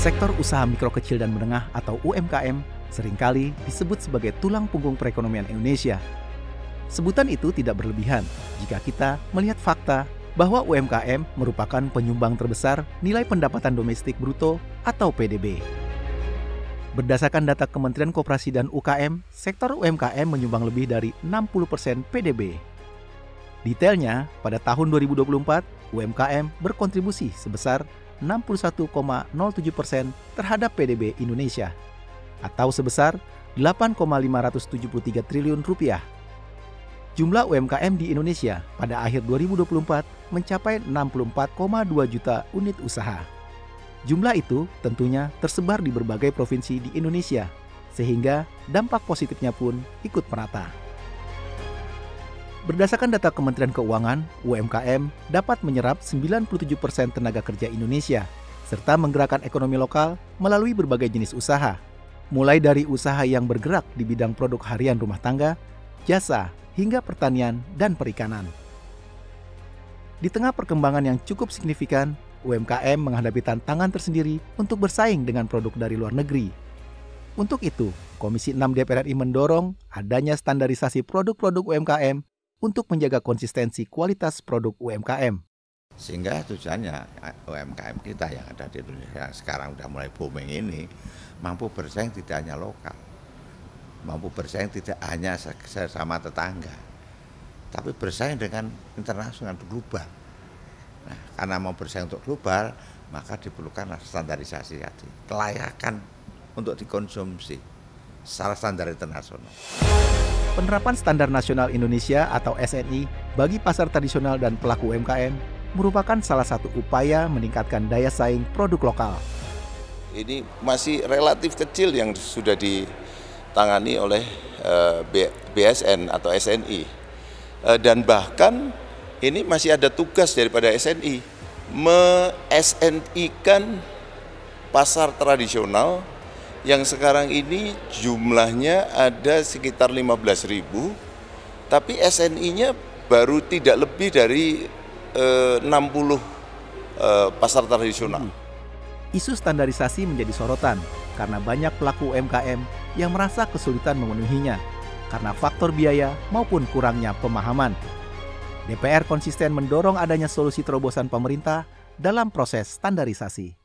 Sektor usaha mikro kecil dan menengah atau UMKM seringkali disebut sebagai tulang punggung perekonomian Indonesia. Sebutan itu tidak berlebihan jika kita melihat fakta bahwa UMKM merupakan penyumbang terbesar nilai pendapatan domestik bruto atau PDB. Berdasarkan data Kementerian Koperasi dan UKM, sektor UMKM menyumbang lebih dari 60% PDB. Detailnya, pada tahun 2024, UMKM berkontribusi sebesar 61,07% terhadap PDB Indonesia, atau sebesar 8,573 triliun rupiah. Jumlah UMKM di Indonesia pada akhir 2024 mencapai 64,2 juta unit usaha. Jumlah itu tentunya tersebar di berbagai provinsi di Indonesia, sehingga dampak positifnya pun ikut merata. Berdasarkan data Kementerian Keuangan, UMKM dapat menyerap 97% tenaga kerja Indonesia, serta menggerakkan ekonomi lokal melalui berbagai jenis usaha, mulai dari usaha yang bergerak di bidang produk harian rumah tangga, jasa, hingga pertanian dan perikanan. Di tengah perkembangan yang cukup signifikan, UMKM menghadapi tantangan tersendiri untuk bersaing dengan produk dari luar negeri. Untuk itu, Komisi 6 DPR RI mendorong adanya standarisasi produk-produk UMKM untuk menjaga konsistensi kualitas produk UMKM. Sehingga tujuannya UMKM kita yang ada di Indonesia sekarang udah mulai booming ini mampu bersaing tidak hanya lokal, mampu bersaing tidak hanya sesama tetangga, tapi bersaing dengan internasional global. Nah, karena mau bersaing untuk global, maka diperlukan standarisasi tadi, kelayakan untuk dikonsumsi secara standar internasional. Penerapan Standar Nasional Indonesia atau SNI bagi pasar tradisional dan pelaku UMKM merupakan salah satu upaya meningkatkan daya saing produk lokal. Ini masih relatif kecil yang sudah ditangani oleh BSN atau SNI. Dan bahkan ini masih ada tugas daripada SNI, me-SNI-kan pasar tradisional yang sekarang ini jumlahnya ada sekitar 15.000, tapi SNI-nya baru tidak lebih dari 60 pasar tradisional. Isu standarisasi menjadi sorotan karena banyak pelaku UMKM yang merasa kesulitan memenuhinya karena faktor biaya maupun kurangnya pemahaman. DPR konsisten mendorong adanya solusi terobosan pemerintah dalam proses standarisasi.